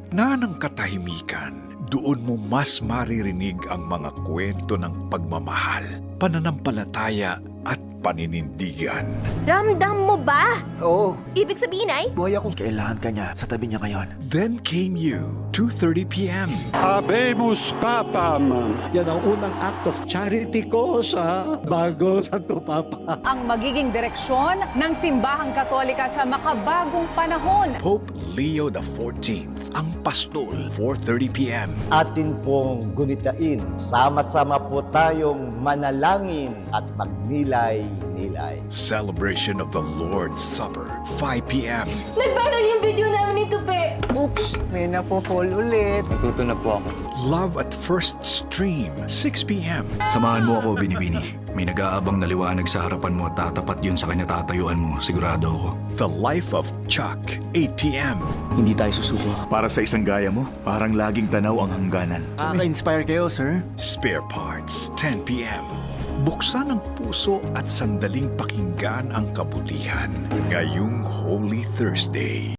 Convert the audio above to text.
gitna ng katahimikan, doon mo mas maririnig ang mga kwento ng pagmamahal, pananampalataya at paninindigan. Ramdam mo ba? Oo, Ibig sabihin ay, buhay ako. Kailangan ka niya sa tabi niya ngayon. Then Came You, 2:30 p.m. Habemus Papam. Yan ang unang act of charity ko sa bago Santo Papa. Ang magiging direksyon ng Simbahang Katolika sa makabagong panahon. Pope Leo XIV, ang pastol, 4:30 p.m. Atin pong gunitain. Sama-sama po tayong manalangin at magnilay-nilay. Celebration of the Lord's Supper, 5 p.m. nag-viral yung video namin ni Tupe. Oops, may napo-fall ulit. Natuto na po ako. Love at First Stream, 6 p.m. Samahan mo ako, Binibini. May nag-aabang na liwanag sa harapan mo at tatapat yun sa kanya tatayuan mo. Sigurado ako. The Life of Chuck, 8 p.m. Hindi tayo susuko. Para sa isang gaya mo, parang laging tanaw ang hangganan. Nakaka-inspire kayo, sir. Spare Parts, 10 p.m. Buksan ang puso at sandaling pakinggan ang kabutihan ngayong Holy Thursday.